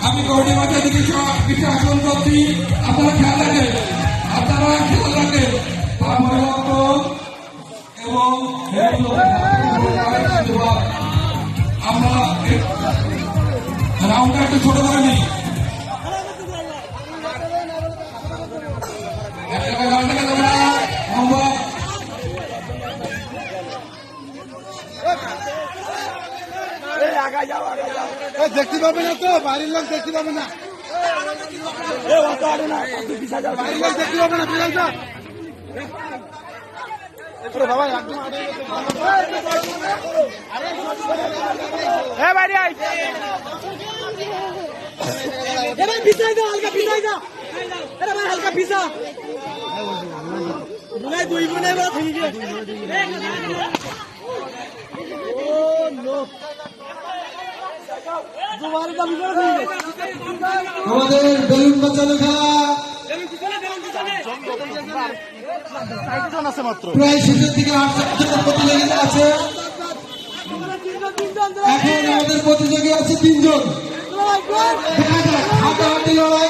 আমি কমিটি মাঠে দিকে কিছু আসন করছি, আপনারা খেয়াল রাখেন, এবং আমরা রাউন্ডটা একটু ছোট করে নিই। দেখতে পাবে না তো, বাড়ির লোক দেখতে পাবে না, বাড়ির লোক দেখতে পাবে না, বিলালটা বাবা একদম হালকা পিছা দুই বোনের আমাদের বেলুন বাঁচানো খেলা প্রায় শেষের দিকে 8 প্রতিযোগিতা আছে। এখন আমাদের প্রতিযোগী আছে 3 জন। দেখা যাক হাতাহাতি লড়াই,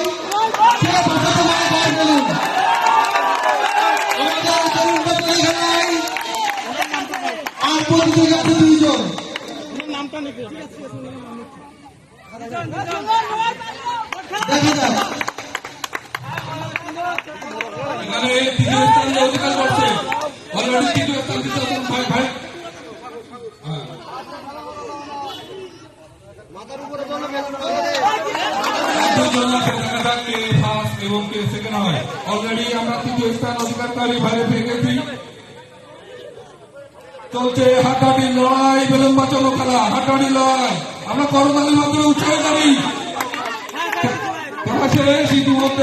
কে বাঁচাতে পারে বেলুন। আমাদের বেলুন বাঁচানো খেলায় আর প্রতিযোগী আছে 2 জন। দেখা যাক এখানে তৃতীয় স্থানে অধিকার করছে, অলরেডি তৃতীয় স্থান দিতে ভাই ভাই এবং কে সেকেন্ড হয়। অলরেডি আমরা তৃতীয় স্থান অধিকারকারী ভাইরে পেয়ে গেছি। চলছে হাড্ডাহাড্ডির লড়াই, বেলুন বাঁচানো খেলা, হাড্ডাহাড্ডির লড়াই। আমরা করতালি মাত্র উৎসাহ করি। শেষ ইতিমধ্যে